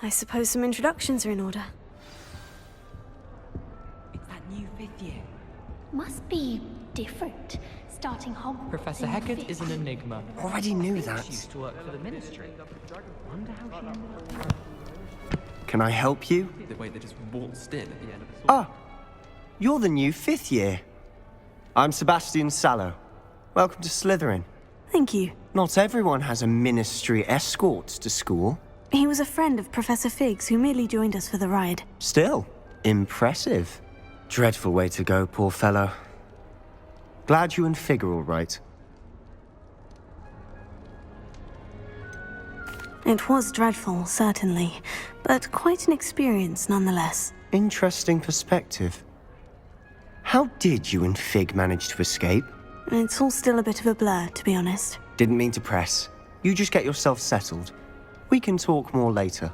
I suppose some introductions are in order. It's that new 5th year. Must be different. Starting Hogwarts. Professor Hecat is an enigma. Already knew She that. used to work for the Ministry. Wonder how she ended up. Can I help you? The way they just waltzed in at the end of the Ah, you're the new 5th year. I'm Sebastian Sallow. Welcome to Slytherin. Thank you. Not everyone has a ministry escort to school. He was a friend of Professor Fig's who merely joined us for the ride. Still, impressive. Dreadful way to go, poor fellow. Glad you and Fig are all right. It was dreadful, certainly, but quite an experience nonetheless. Interesting perspective. How did you and Fig manage to escape? It's all still a bit of a blur, to be honest. Didn't mean to press. You just get yourself settled. We can talk more later.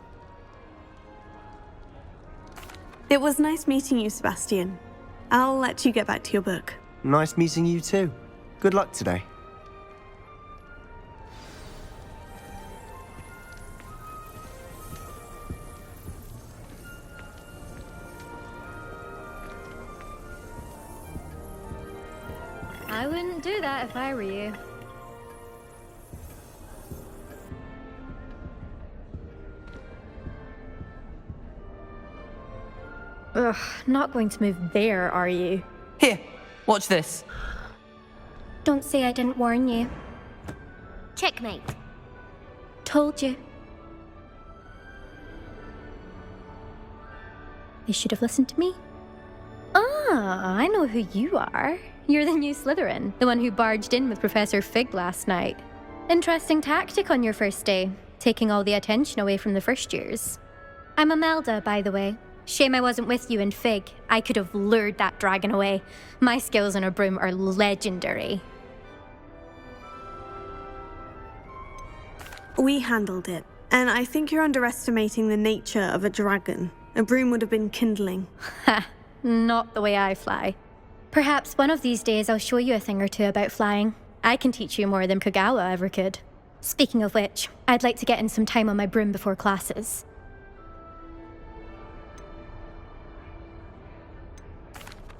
It was nice meeting you, Sebastian. I'll let you get back to your book. Nice meeting you too. Good luck today. I wouldn't do that if I were you. Ugh, not going to move there, are you? Here, watch this. Don't say I didn't warn you. Checkmate. Told you. You should have listened to me. Ah, I know who you are. You're the new Slytherin, the one who barged in with Professor Fig last night. Interesting tactic on your first day, taking all the attention away from the first years. I'm Imelda, by the way. Shame I wasn't with you in Fig. I could have lured that dragon away. My skills on a broom are legendary. We handled it, and I think you're underestimating the nature of a dragon. A broom would have been kindling. Ha, not the way I fly. Perhaps one of these days I'll show you a thing or two about flying. I can teach you more than Kagawa ever could. Speaking of which, I'd like to get in some time on my broom before classes.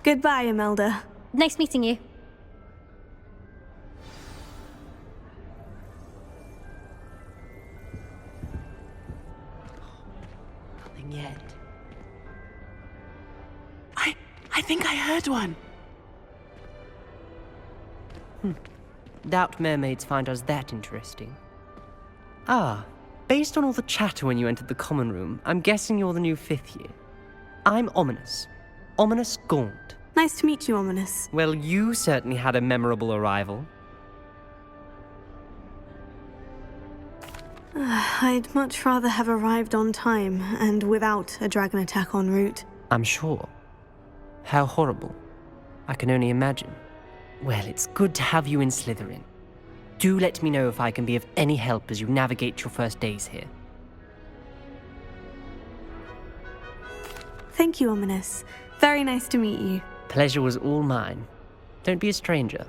Goodbye, Imelda. Nice meeting you. Nothing yet. I think I heard one. Doubt mermaids find us that interesting. Ah, based on all the chatter when you entered the common room, I'm guessing you're the new 5th year. I'm Ominous. Ominous Gaunt. Nice to meet you, Ominous. Well, you certainly had a memorable arrival. I'd much rather have arrived on time and without a dragon attack en route. I'm sure. How horrible. I can only imagine. Well, it's good to have you in Slytherin. Do let me know if I can be of any help as you navigate your first days here. Thank you, Ominous. Very nice to meet you. Pleasure was all mine. Don't be a stranger.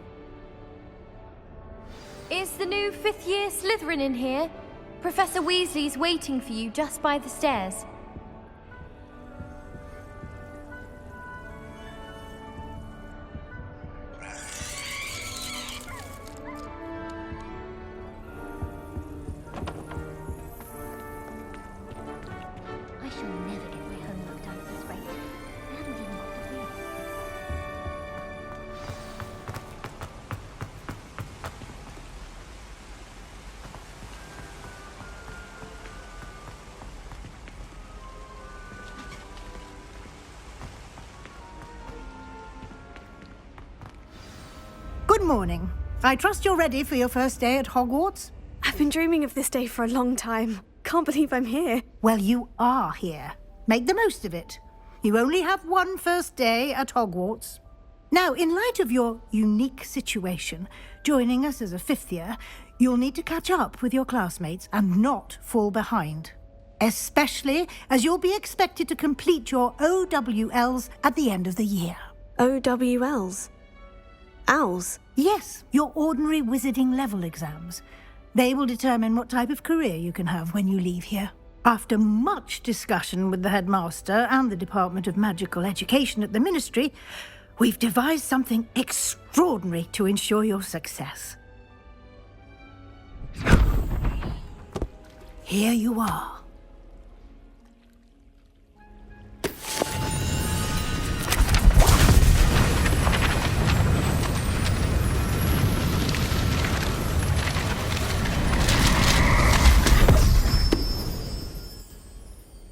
Is the new 5th year Slytherin in here? Professor Weasley's waiting for you just by the stairs. I shall never get my homework done this way. I haven't even got the blue. Good morning. I trust you're ready for your first day at Hogwarts? I've been dreaming of this day for a long time. Can't believe I'm here. Well, you are here. Make the most of it. You only have one first day at Hogwarts. Now, in light of your unique situation, joining us as a 5th year, you'll need to catch up with your classmates and not fall behind. Especially as you'll be expected to complete your OWLs at the end of the year. OWLs? Owls? Yes, your ordinary wizarding level exams. They will determine what type of career you can have when you leave here. After much discussion with the headmaster and the Department of Magical Education at the Ministry, we've devised something extraordinary to ensure your success. Here you are.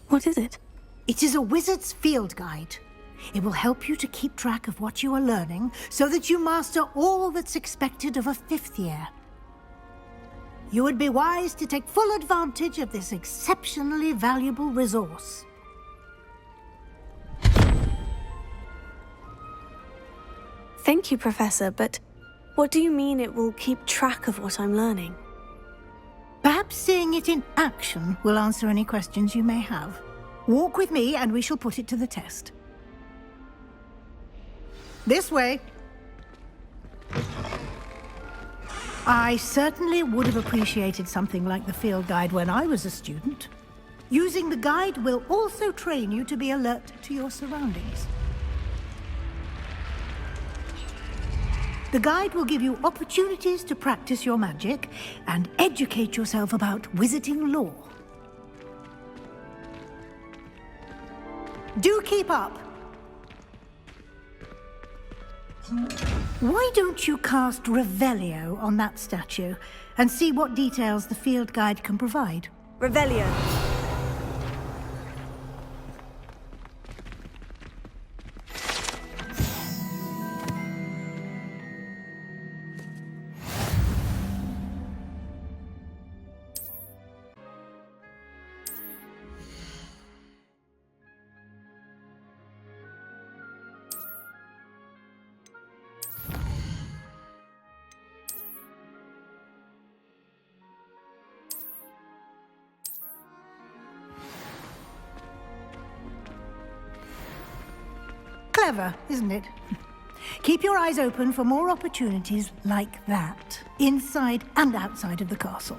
What is it? It is a wizard's field guide. It will help you to keep track of what you are learning so that you master all that's expected of a 5th year. You would be wise to take full advantage of this exceptionally valuable resource. Thank you, Professor, but what do you mean it will keep track of what I'm learning? Perhaps seeing it in action will answer any questions you may have. Walk with me and we shall put it to the test. This way. I certainly would have appreciated something like the field guide when I was a student. Using the guide will also train you to be alert to your surroundings. The guide will give you opportunities to practice your magic and educate yourself about wizarding lore. Do keep up! Why don't you cast Revelio on that statue and see what details the field guide can provide? Revelio. Clever, isn't it? Keep your eyes open for more opportunities like that, inside and outside of the castle.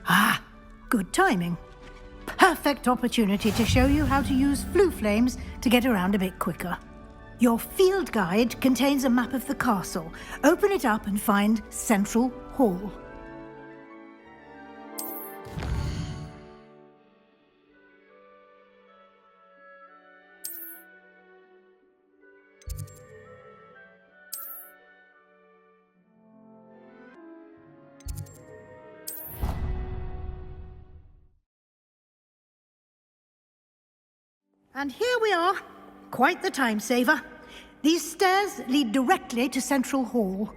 Ah, good timing. Perfect opportunity to show you how to use flue flames to get around a bit quicker. Your field guide contains a map of the castle. Open it up and find Central Hall. And here we are. Quite the time saver. These stairs lead directly to Central Hall.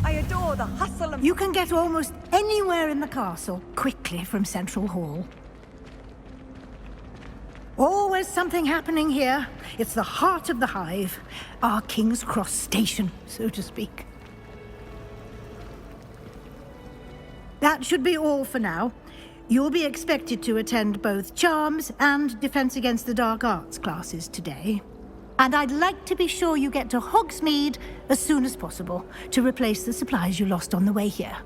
I adore the hustle and... You can get almost anywhere in the castle quickly from Central Hall. Always something happening here. It's the heart of the hive. Our King's Cross station, so to speak. That should be all for now. You'll be expected to attend both Charms and Defense Against the Dark Arts classes today. And I'd like to be sure you get to Hogsmeade as soon as possible to replace the supplies you lost on the way here.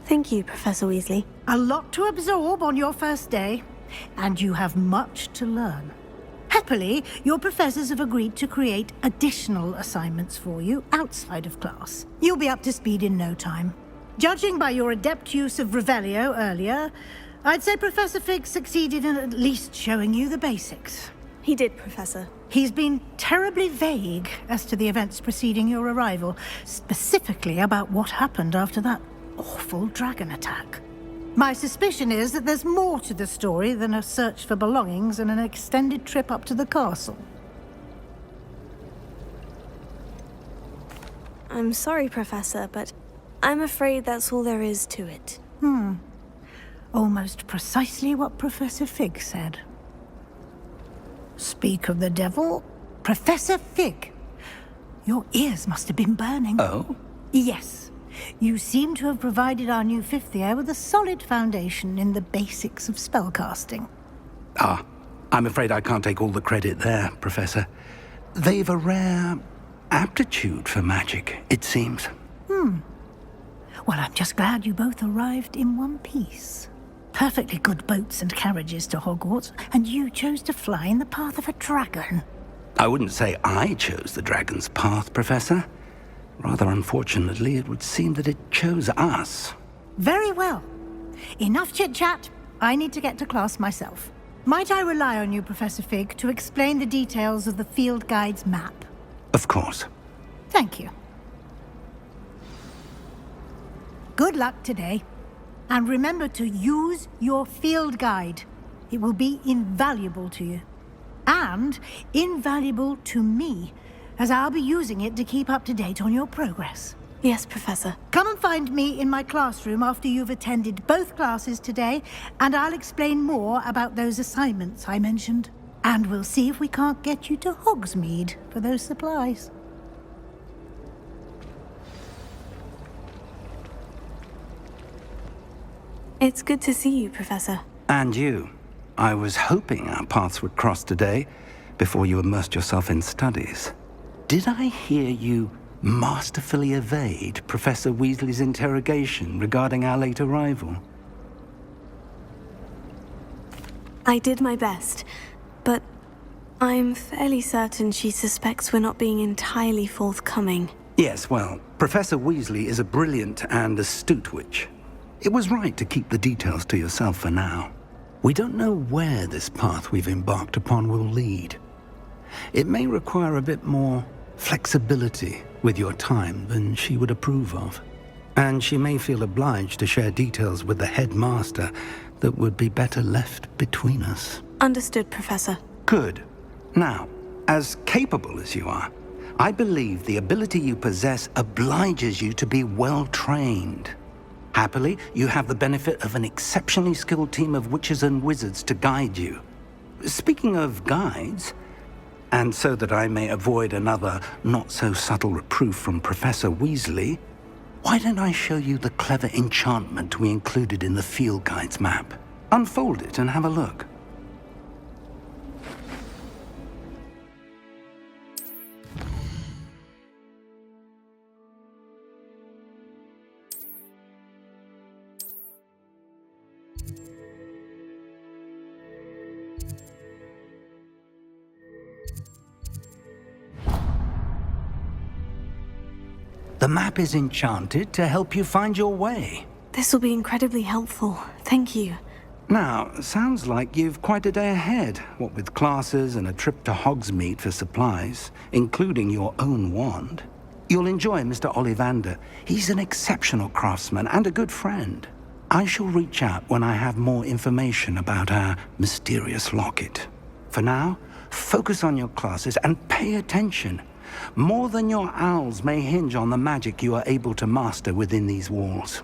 Thank you, Professor Weasley. A lot to absorb on your first day, and you have much to learn. Happily, your professors have agreed to create additional assignments for you outside of class. You'll be up to speed in no time. Judging by your adept use of Revelio earlier, I'd say Professor Fig succeeded in at least showing you the basics. He did, Professor. He's been terribly vague as to the events preceding your arrival, specifically about what happened after that awful dragon attack. My suspicion is that there's more to the story than a search for belongings and an extended trip up to the castle. I'm sorry, Professor, but I'm afraid that's all there is to it. Almost precisely what Professor Fig said. Speak of the devil, Professor Fig. Your ears must have been burning. Oh? Yes. You seem to have provided our new fifth year with a solid foundation in the basics of spellcasting. Ah, I'm afraid I can't take all the credit there, Professor. They've a rare aptitude for magic, it seems. Well, I'm just glad you both arrived in one piece. Perfectly good boats and carriages to Hogwarts, and you chose to fly in the path of a dragon. I wouldn't say I chose the dragon's path, Professor. Rather unfortunately, it would seem that it chose us. Very well. Enough chit-chat. I need to get to class myself. Might I rely on you, Professor Fig, to explain the details of the field guide's map? Of course. Thank you. Good luck today. And remember to use your field guide. It will be invaluable to you. And invaluable to me, as I'll be using it to keep up to date on your progress. Yes, Professor. Come and find me in my classroom after you've attended both classes today, and I'll explain more about those assignments I mentioned. And we'll see if we can't get you to Hogsmeade for those supplies. It's good to see you, Professor. And you. I was hoping our paths would cross today, before you immersed yourself in studies. Did I hear you masterfully evade Professor Weasley's interrogation regarding our late arrival? I did my best, but I'm fairly certain she suspects we're not being entirely forthcoming. Yes, well, Professor Weasley is a brilliant and astute witch. It was right to keep the details to yourself for now. We don't know where this path we've embarked upon will lead. It may require a bit more flexibility with your time than she would approve of. And she may feel obliged to share details with the headmaster that would be better left between us. Understood, Professor. Good. Now, as capable as you are, I believe the ability you possess obliges you to be well trained. Happily, you have the benefit of an exceptionally skilled team of witches and wizards to guide you. Speaking of guides, and so that I may avoid another not-so-subtle reproof from Professor Weasley, why don't I show you the clever enchantment we included in the field guide's map? Unfold it and have a look. The map is enchanted to help you find your way. This will be incredibly helpful. Thank you. Now, sounds like you've quite a day ahead, what with classes and a trip to Hogsmeade for supplies, including your own wand. You'll enjoy Mr. Ollivander. He's an exceptional craftsman and a good friend. I shall reach out when I have more information about our mysterious locket. For now, focus on your classes and pay attention. More than your owls may hinge on the magic you are able to master within these walls.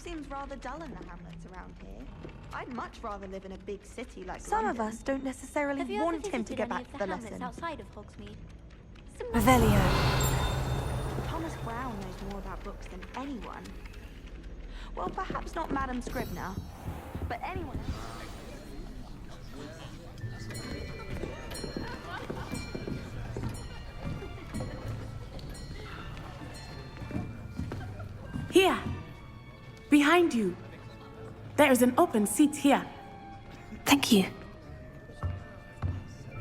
seems rather dull in the hamlets around here. I'd much rather live in a big city like Some London. of us don't necessarily Have you ever want him to visited get any back of to the the hamlets lesson. outside of Hogsmeade? Revelio. Thomas Brown knows more about books than anyone. Well, perhaps not Madam Scribner, but anyone else. Here, behind you. There is an open seat here. Thank you.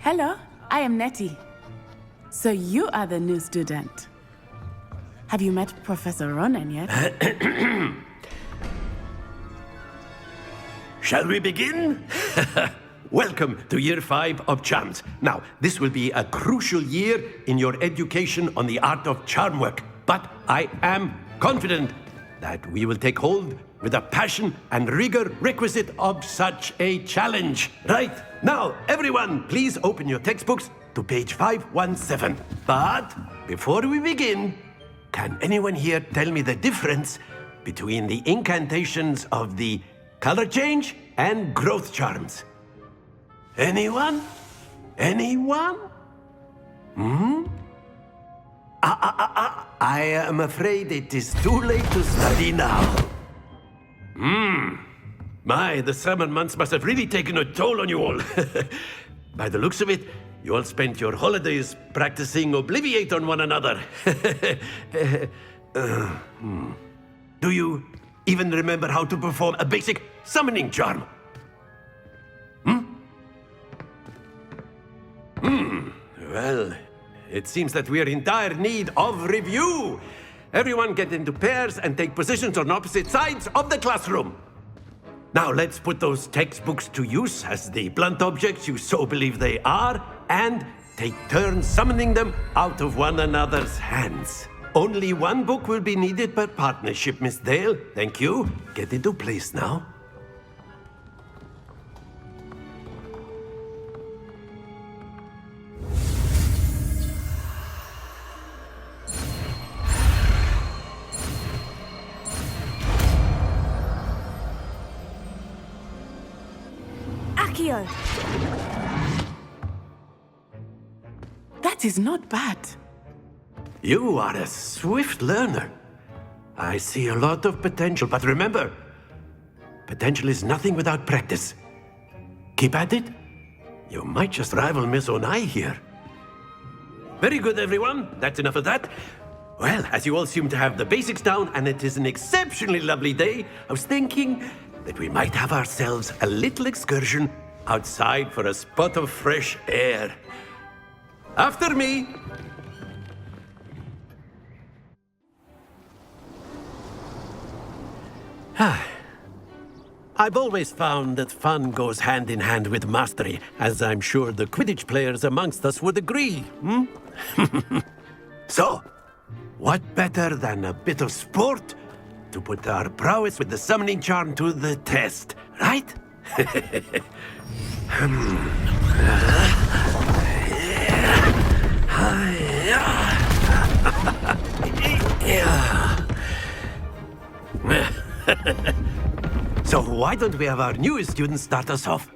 Hello, I am Nettie. So you are the new student. Have you met Professor Ronan yet? Shall we begin? Welcome to Year 5 of Charms. Now, this will be a crucial year in your education on the art of charm work, but I am confident that we will take hold with the passion and rigor requisite of such a challenge. Right, now, everyone, please open your textbooks to page 517. But before we begin, can anyone here tell me the difference between the incantations of the color change and growth charms? Anyone? Anyone? I am afraid it is too late to study now. My, the summer months must have really taken a toll on you all. By the looks of it, you all spent your holidays practicing Obliviate on one another. Do you even remember how to perform a basic summoning charm? Well, it seems that we are in dire need of review. Everyone get into pairs and take positions on opposite sides of the classroom. Now let's put those textbooks to use as the blunt objects you so believe they are, and take turns summoning them out of one another's hands. Only one book will be needed per partnership, Miss Dale. Thank you. Get into place now. Accio! That is not bad. You are a swift learner. I see a lot of potential, but remember, potential is nothing without practice. Keep at it. You might just rival Miss Onai here. Very good, everyone. That's enough of that. Well, as you all seem to have the basics down, and it is an exceptionally lovely day, I was thinking that we might have ourselves a little excursion outside for a spot of fresh air. After me! I've always found that fun goes hand in hand with mastery, as I'm sure the Quidditch players amongst us would agree, So, what better than a bit of sport to put our prowess with the summoning charm to the test, right? So why don't we have our newest student start us off?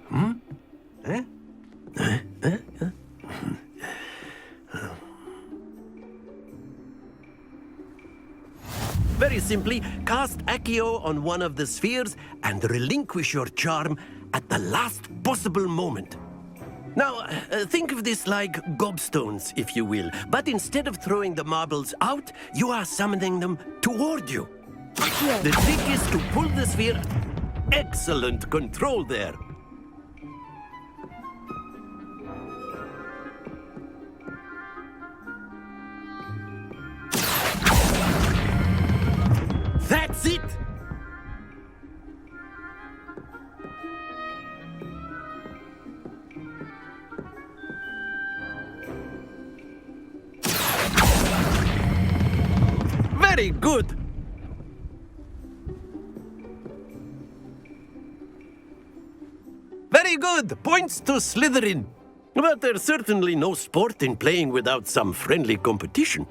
Very simply, cast Accio on one of the spheres and relinquish your charm at the last possible moment. Now, think of this like gobstones, if you will, but instead of throwing the marbles out, you are summoning them toward you. The trick is to pull the sphere. Excellent control there. That's it! Very good! Very good! Points to Slytherin. But there's certainly no sport in playing without some friendly competition.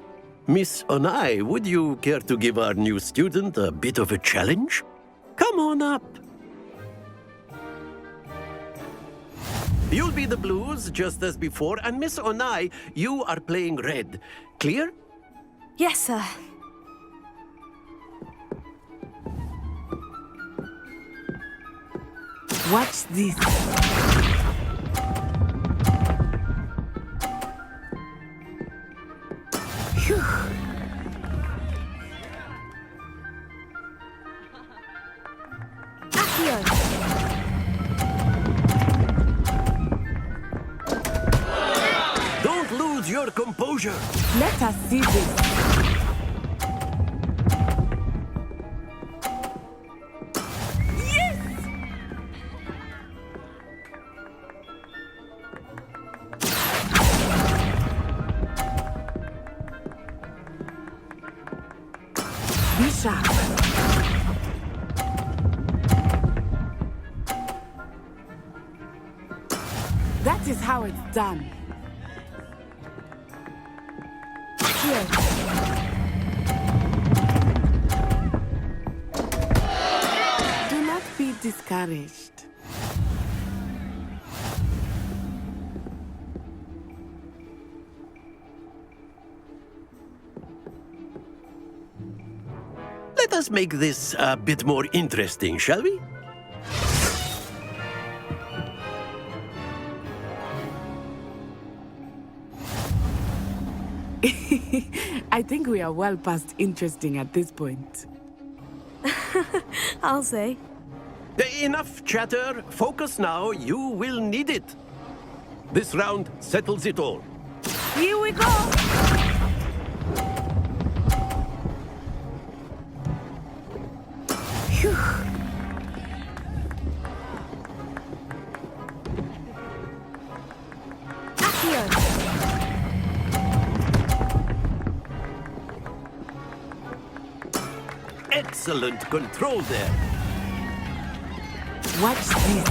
Miss Onai, would you care to give our new student a bit of a challenge? Come on up. You'll be the blues, just as before, and Miss Onai, you are playing red. Clear? Yes, sir. Watch this. Phew. Don't lose your composure. Let us see this. Be sharp. That is how it's done. Here. Do not be discouraged. Let us make this a bit more interesting, shall we? I think we are well past interesting at this point. I'll say. Enough chatter. Focus now. You will need it. This round settles it all. Here we go! Phew. Excellent control there. Watch this.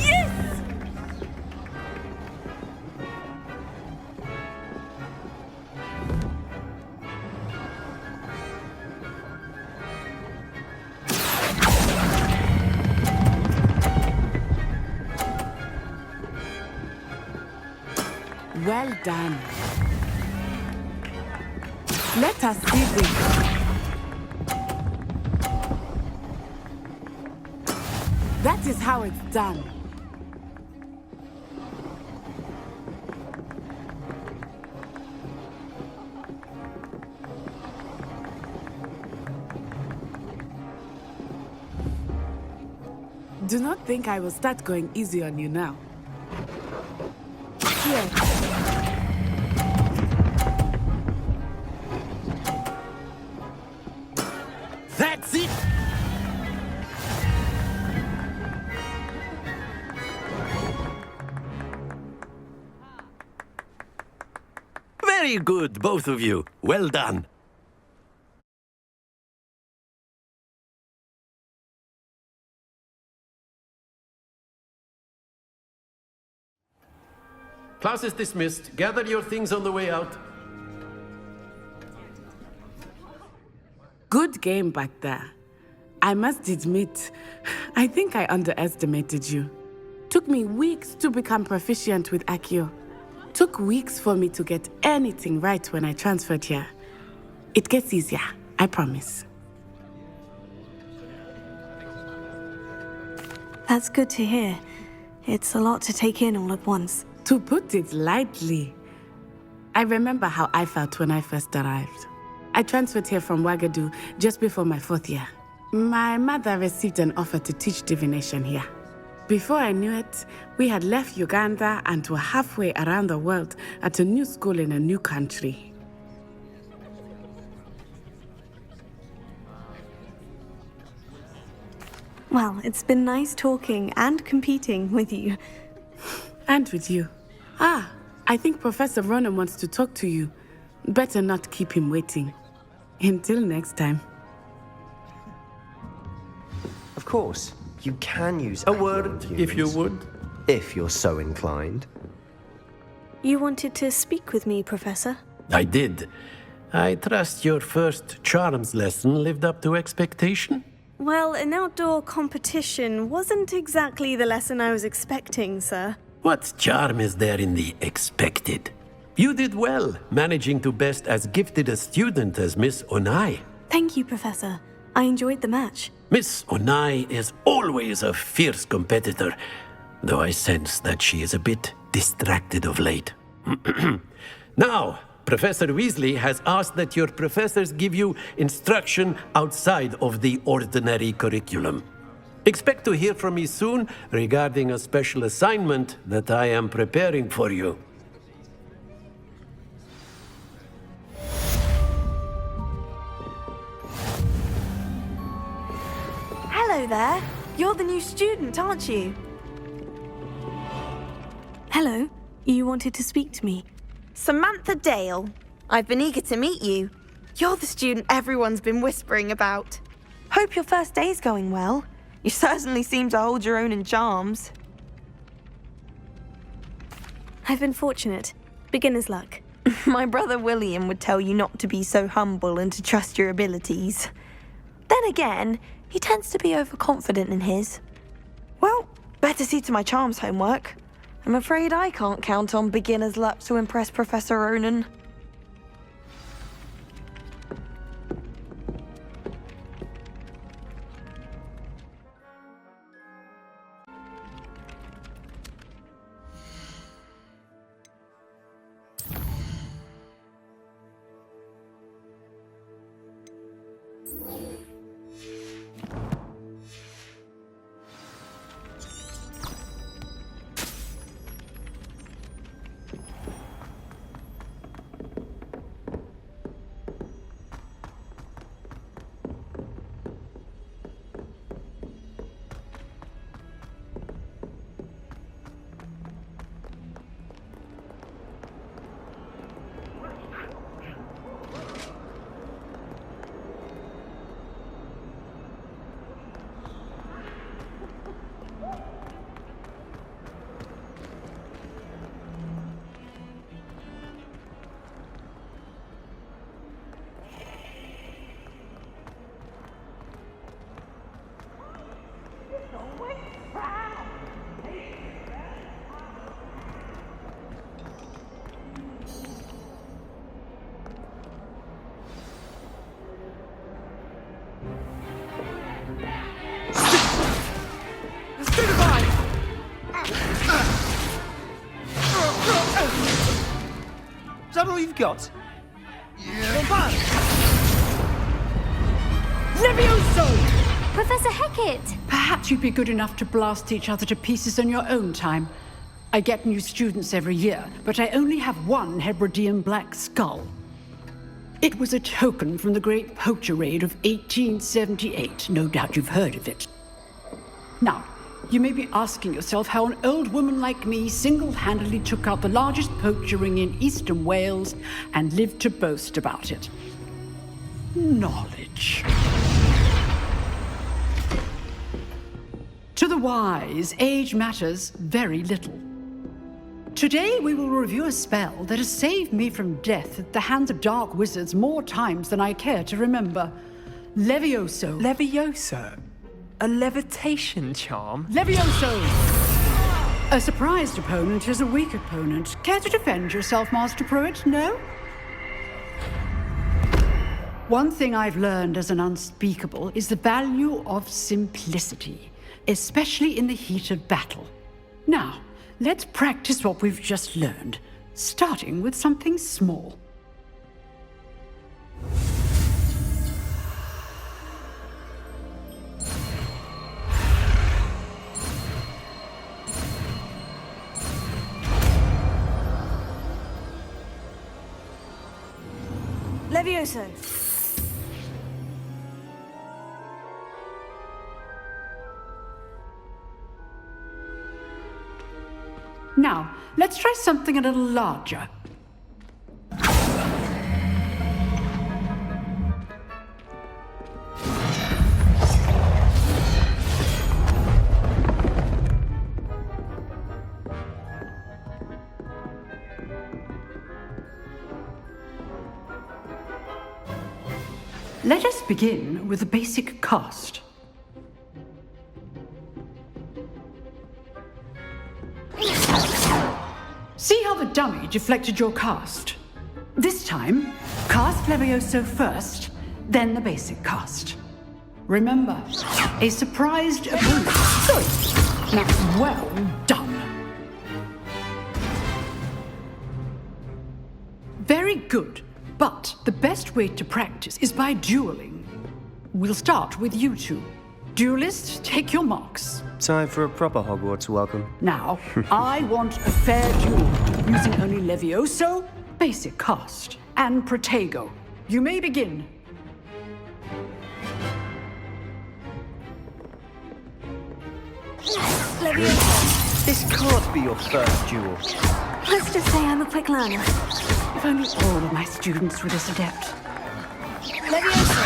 Yes! Well done. Let us see this. That is how it's done. Do not think I will start going easy on you now. Here. That's it! Very good, both of you. Well done. Class is dismissed. Gather your things on the way out. Good game back there. I must admit, I think I underestimated you. Took me weeks to become proficient with Accio. Took weeks for me to get anything right when I transferred here. It gets easier, I promise. That's good to hear. It's a lot to take in all at once. To put it lightly, I remember how I felt when I first arrived. I transferred here from Ouagadougou just before my 4th year. My mother received an offer to teach divination here. Before I knew it, we had left Uganda and were halfway around the world at a new school in a new country. Well, it's been nice talking and competing with you. And with you. Ah, I think Professor Ronan wants to talk to you. Better not keep him waiting. Until next time. Of course, you can use A word, if you would. if you're so inclined. You wanted to speak with me, Professor? I did. I trust your first charms lesson lived up to expectation? Well, an outdoor competition wasn't exactly the lesson I was expecting, sir. What charm is there in the expected? You did well, managing to best as gifted a student as Miss Onai. Thank you, Professor. I enjoyed the match. Miss Onai is always a fierce competitor, though I sense that she is a bit distracted of late. Now, Professor Weasley has asked that your professors give you instruction outside of the ordinary curriculum. Expect to hear from me soon regarding a special assignment that I am preparing for you. Hello there. You're the new student, aren't you? Hello. You wanted to speak to me? Samantha Dale. I've been eager to meet you. You're the student everyone's been whispering about. Hope your first day's going well. You certainly seem to hold your own in charms. I've been fortunate. Beginner's luck. My brother William would tell you not to be so humble and to trust your abilities. Then again, he tends to be overconfident in his. Well, better see to my charms homework. I'm afraid I can't count on beginner's luck to impress Professor Ronan. Is that all you've got? Levioso! Professor Hecat! Perhaps you'd be good enough to blast each other to pieces in your own time. I get new students every year, but I only have one Hebridean black skull. It was a token from the Great Poacher Raid of 1878. No doubt you've heard of it. Now, you may be asking yourself how an old woman like me single-handedly took out the largest poacher ring in eastern Wales and lived to boast about it. Knowledge. To the wise, age matters very little. Today we will review a spell that has saved me from death at the hands of dark wizards more times than I care to remember. Levioso. Levioso? A levitation charm? Levioso! A surprised opponent is a weak opponent. Care to defend yourself, Master Pruitt? No? One thing I've learned as an unspeakable is the value of simplicity, especially in the heat of battle. Now, let's practice what we've just learned, starting with something small. Levioso. Now, let's try something a little larger. Let us begin with the basic cast. See how the dummy deflected your cast? This time, cast Levioso first, then the basic cast. Remember, a surprised opponent. Good. Now, well done. Very good. But the best way to practice is by dueling. We'll start with you two. Duelists, take your marks. Time for a proper Hogwarts welcome. Now, I want a fair duel, using only Levioso, basic cast, and Protego. You may begin. Levioso. This can't be your first duel. Let's just say I'm a quick learner. If only all of my students were this adept. Levioso.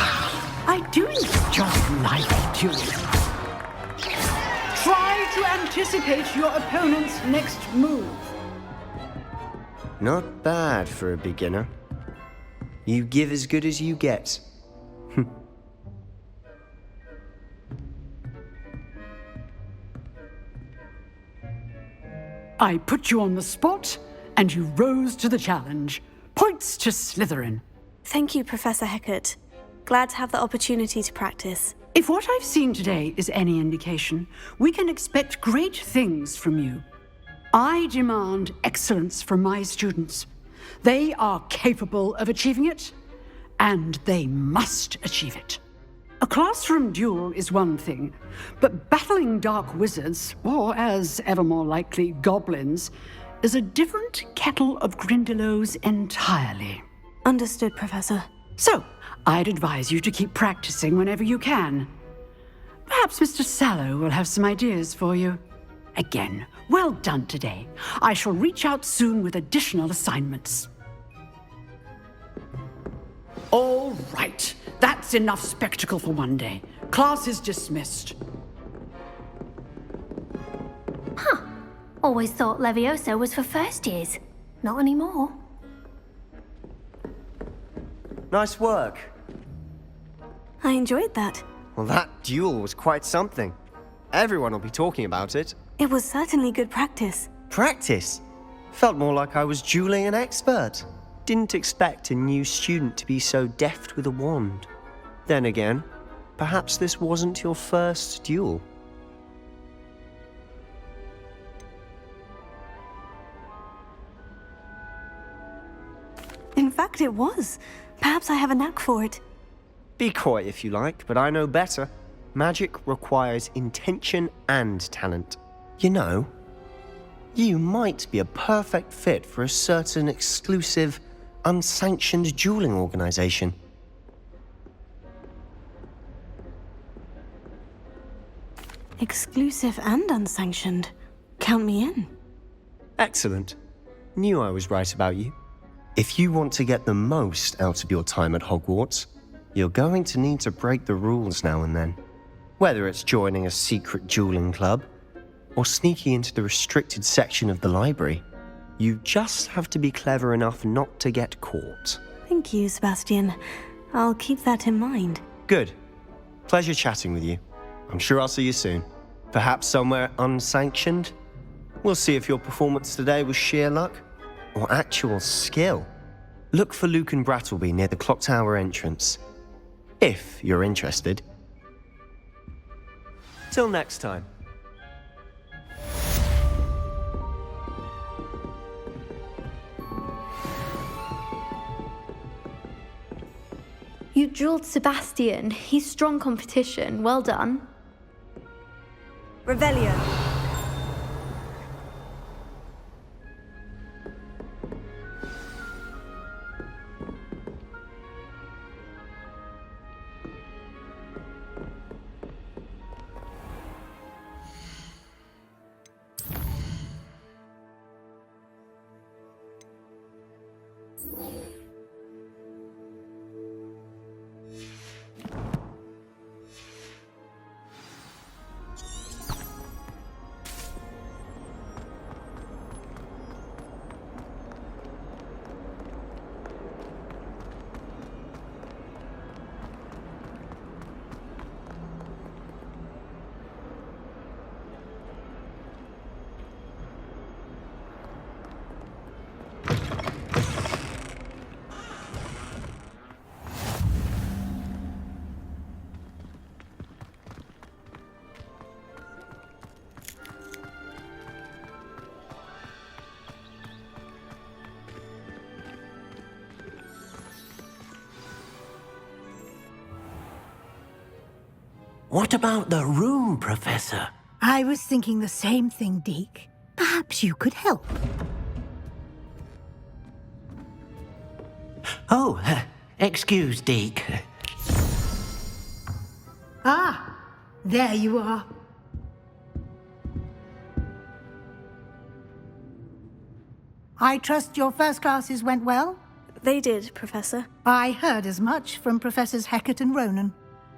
I do enjoy lively dueling. Try to anticipate your opponent's next move. Not bad for a beginner. You give as good as you get. I put you on the spot, and you rose to the challenge. Points to Slytherin. Thank you, Professor Hecat. Glad to have the opportunity to practice. If what I've seen today is any indication, we can expect great things from you. I demand excellence from my students. They are capable of achieving it, and they must achieve it. A classroom duel is one thing, but battling dark wizards, or as ever more likely, goblins, is a different kettle of Grindylows entirely. Understood, Professor. So, I'd advise you to keep practicing whenever you can. Perhaps Mr. Sallow will have some ideas for you. Again, well done today. I shall reach out soon with additional assignments. All right. That's enough spectacle for one day. Class is dismissed. Huh. Always thought Levioso was for first years. Not anymore. Nice work. I enjoyed that. Well, that duel was quite something. Everyone will be talking about it. It was certainly good practice. Practice? Felt more like I was dueling an expert. Didn't expect a new student to be so deft with a wand. Then again, perhaps this wasn't your first duel. In fact, it was. Perhaps I have a knack for it. Be coy if you like, but I know better. Magic requires intention and talent. You know, you might be a perfect fit for a certain exclusive, unsanctioned dueling organization. Exclusive and unsanctioned. Count me in. Excellent. Knew I was right about you. If you want to get the most out of your time at Hogwarts, you're going to need to break the rules now and then. Whether it's joining a secret dueling club, or sneaking into the restricted section of the library, you just have to be clever enough not to get caught. Thank you, Sebastian. I'll keep that in mind. Good. Pleasure chatting with you. I'm sure I'll see you soon. Perhaps somewhere unsanctioned? We'll see if your performance today was sheer luck or actual skill. Look for Luke and Brattleby near the clock tower entrance, if you're interested. Till next time. You dueled Sebastian. He's strong competition. Well done. Revelio. What about the room, Professor? I was thinking the same thing, Deke. Perhaps you could help. Oh, excuse, Deke. Ah, there you are. I trust your first classes went well? They did, Professor. I heard as much from Professors Hecat and Ronan.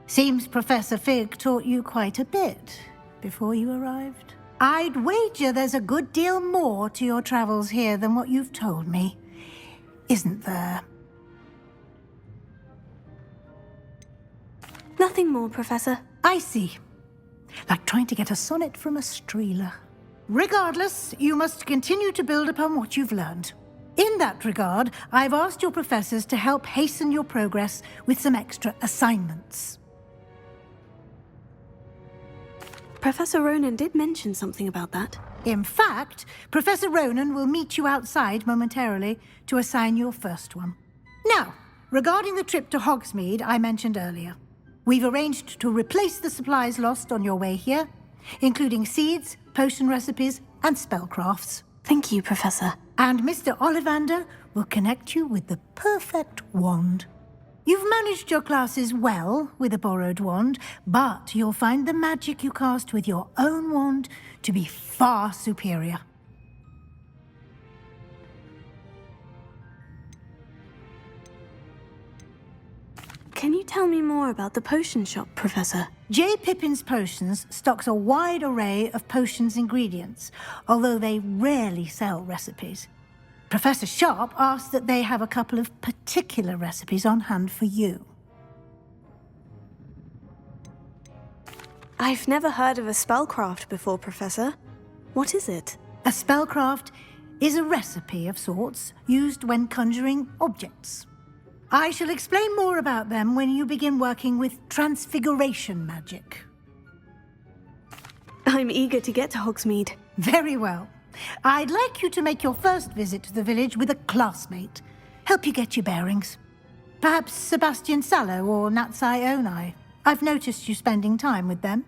Seems Professor Fig taught you quite a bit before you arrived. I'd wager there's a good deal more to your travels here than what you've told me. Isn't there? Nothing more, Professor. I see. Like trying to get a sonnet from a streeler. Regardless, you must continue to build upon what you've learned. In that regard, I've asked your professors to help hasten your progress with some extra assignments. Professor Ronan did mention something about that. In fact, Professor Ronan will meet you outside momentarily to assign your first one. Now, regarding the trip to Hogsmeade I mentioned earlier, we've arranged to replace the supplies lost on your way here, including seeds, potion recipes, and spellcrafts. Thank you, Professor. And Mr. Ollivander will connect you with the perfect wand. You've managed your classes well with a borrowed wand, but you'll find the magic you cast with your own wand to be far superior. Can you tell me more about the potion shop, Professor? J. Pippin's Potions stocks a wide array of potions ingredients, although they rarely sell recipes. Professor Sharp asked that they have a couple of particular recipes on hand for you. I've never heard of a spellcraft before, Professor. What is it? A spellcraft is a recipe of sorts used when conjuring objects. I shall explain more about them when you begin working with transfiguration magic. I'm eager to get to Hogsmeade. Very well. I'd like you to make your first visit to the village with a classmate. Help you get your bearings. Perhaps Sebastian Sallow or Natsai Onai. I've noticed you spending time with them.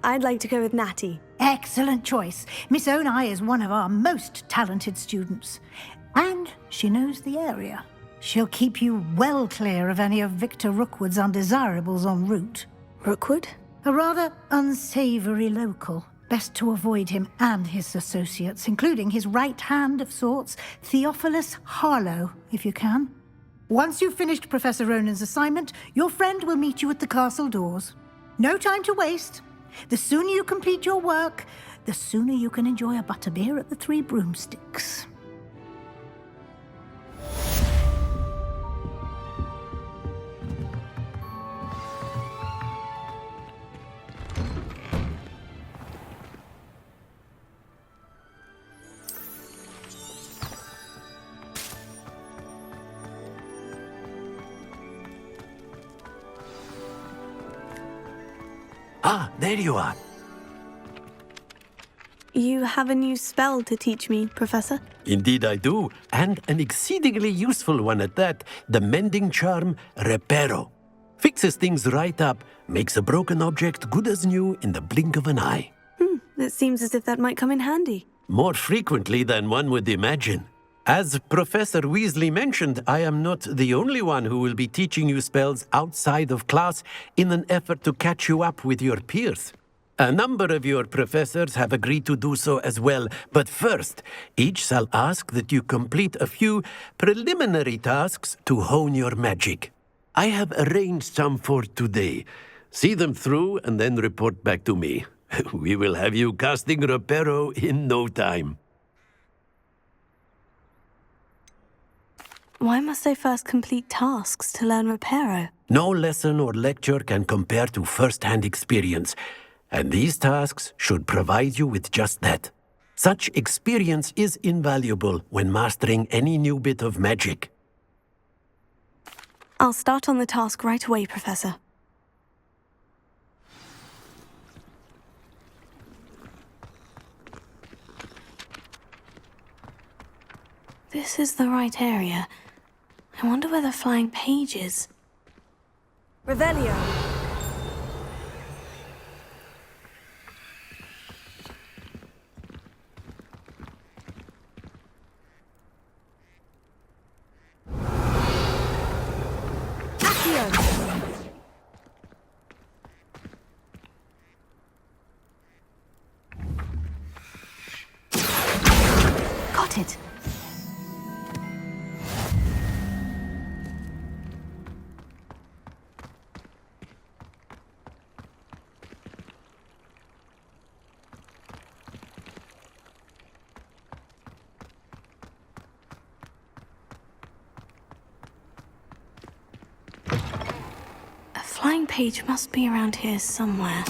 I'd like to go with Natty. Excellent choice. Miss Onai is one of our most talented students. And she knows the area. She'll keep you well clear of any of Victor Rookwood's undesirables en route. Rookwood? A rather unsavory local. Best to avoid him and his associates, including his right hand of sorts, Theophilus Harlow, if you can. Once you've finished Professor Ronan's assignment, your friend will meet you at the castle doors. No time to waste. The sooner you complete your work, the sooner you can enjoy a butterbeer at the Three Broomsticks. Ah, there you are. You have a new spell to teach me, Professor? Indeed I do, and an exceedingly useful one at that. The mending charm, Reparo. Fixes things right up, makes a broken object good as new in the blink of an eye. It seems as if that might come in handy. More frequently than one would imagine. As Professor Weasley mentioned, I am not the only one who will be teaching you spells outside of class in an effort to catch you up with your peers. A number of your professors have agreed to do so as well, but first, each shall ask that you complete a few preliminary tasks to hone your magic. I have arranged some for today. See them through and then report back to me. We will have you casting Reparo in no time. Why must I first complete tasks to learn Reparo? No lesson or lecture can compare to first-hand experience, and these tasks should provide you with just that. Such experience is invaluable when mastering any new bit of magic. I'll start on the task right away, Professor. This is the right area. I wonder where the flying page is. Revelio. Got it. A flying page must be around here somewhere.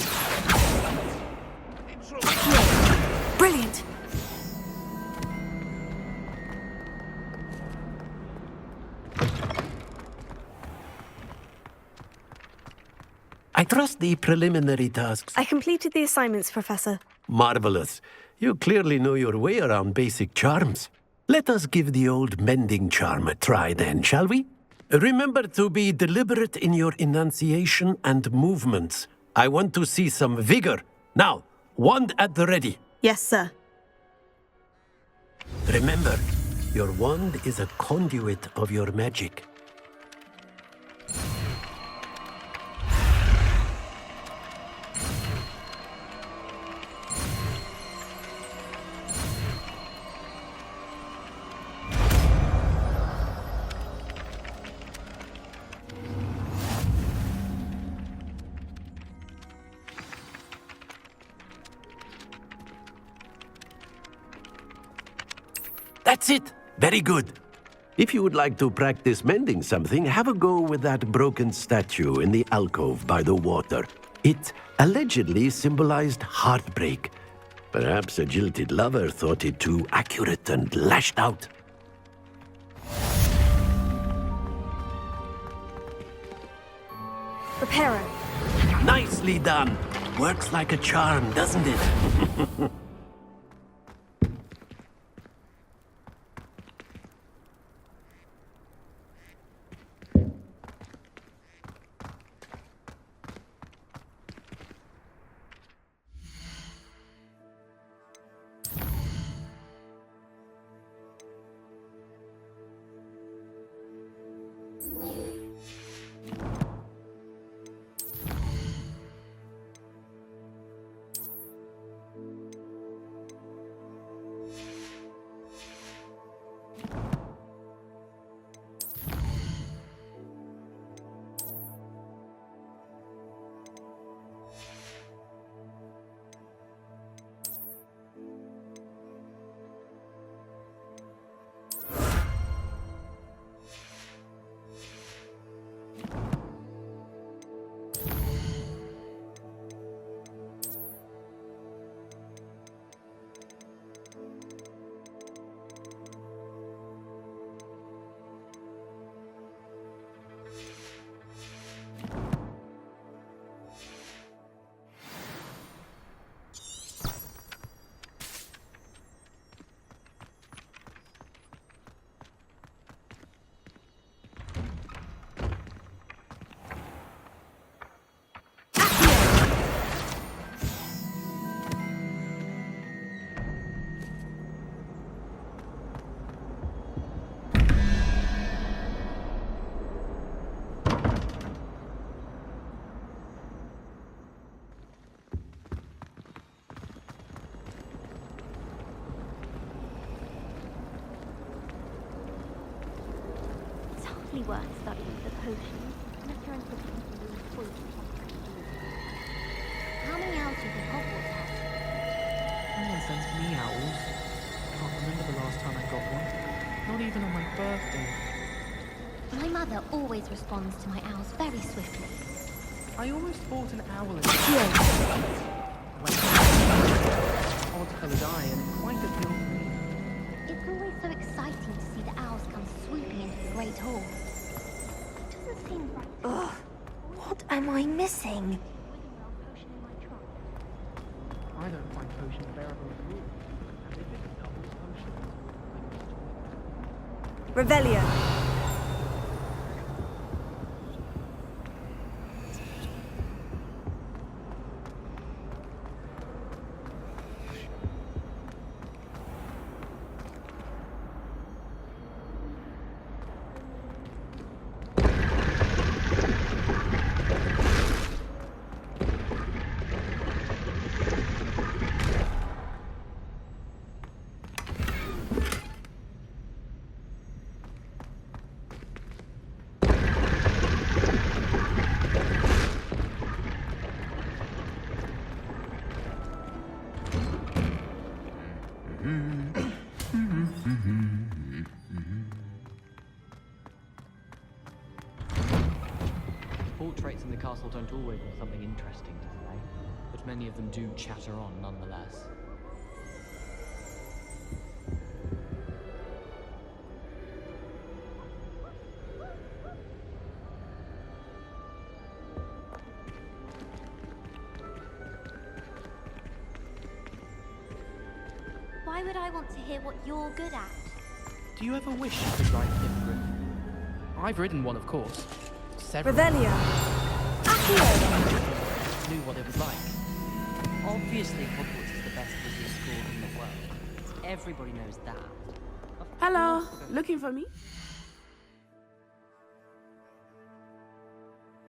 Brilliant! I trust the preliminary tasks. I completed the assignments, Professor. Marvelous. You clearly know your way around basic charms. Let us give the old mending charm a try then, shall we? Remember to be deliberate in your enunciation and movements. I want to see some vigor. Now, wand at the ready. Yes, sir. Remember, your wand is a conduit of your magic. That's it. Very good. If you would like to practice mending something, have a go with that broken statue in the alcove by the water. It allegedly symbolized heartbreak. Perhaps a jilted lover thought it too accurate and lashed out. Reparo. Nicely done. Works like a charm, doesn't it? Worth studying the potions. How many owls do you think Hogwarts has? No one sends me owls. I can't remember the last time I got one. Not even on my birthday. My mother always responds to my owls very swiftly. I almost bought an owl in odd-coloured eye and quite appealed to me. It's always so exciting to see the owls come swooping into the Great Hall. It doesn't seem right. Ugh, what am I missing? I don't find potions bearable at all. And if it's a double potion, Revelio. Portraits in the castle don't always have something interesting to say, but many of them do chatter on nonetheless. Why would I want to hear what you're good at? Do you ever wish you could ride a hippogriff? I've ridden one, of course. Several. Revelio. Knew what it was like. Obviously, Hogwarts is the best business school in the world. Everybody knows that. Hello, looking for me?